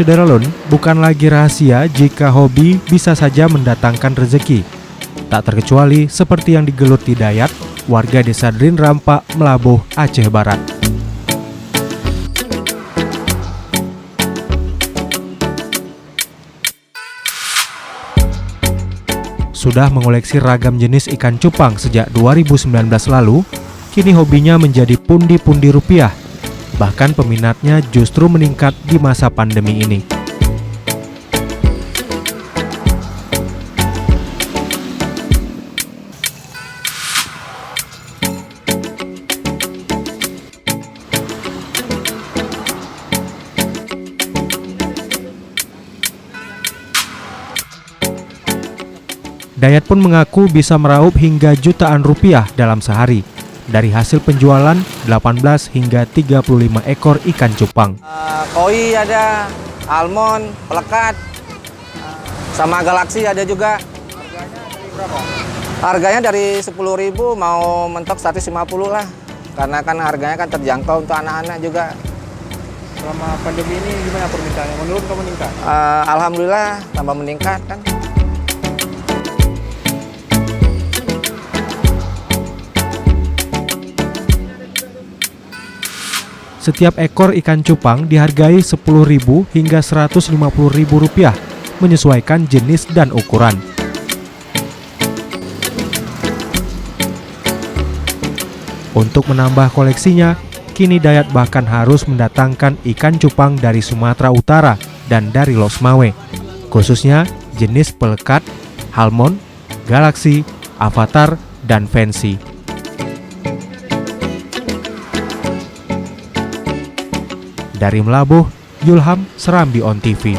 Syederalun, bukan lagi rahasia jika hobi bisa saja mendatangkan rezeki. Tak terkecuali seperti yang digeluti Dayat, warga desa Drin Rampak, Melabuh, Aceh Barat. Sudah mengoleksi ragam jenis ikan cupang sejak 2019 lalu, kini hobinya menjadi pundi-pundi rupiah. Bahkan peminatnya justru meningkat di masa pandemi ini. Dayat pun mengaku bisa meraup hingga jutaan rupiah dalam sehari dari hasil penjualan 18 hingga 35 ekor ikan cupang. Koi ada, almond, pelekat, sama galaksi ada juga. Harganya dari 10.000 mau mentok 150 lah. Karena kan harganya kan terjangkau untuk anak-anak juga. Selama pandemi ini gimana permintaannya? Menurun atau meningkat? Alhamdulillah tambah meningkat kan. Setiap ekor ikan cupang dihargai Rp10.000 hingga Rp150.000, menyesuaikan jenis dan ukuran. Untuk menambah koleksinya, kini Dayat bahkan harus mendatangkan ikan cupang dari Sumatera Utara dan dari Losmawe, khususnya jenis pelekat, halmon, galaksi, avatar, dan fancy. Dari Melabuh, Yulham, Serambi On TV.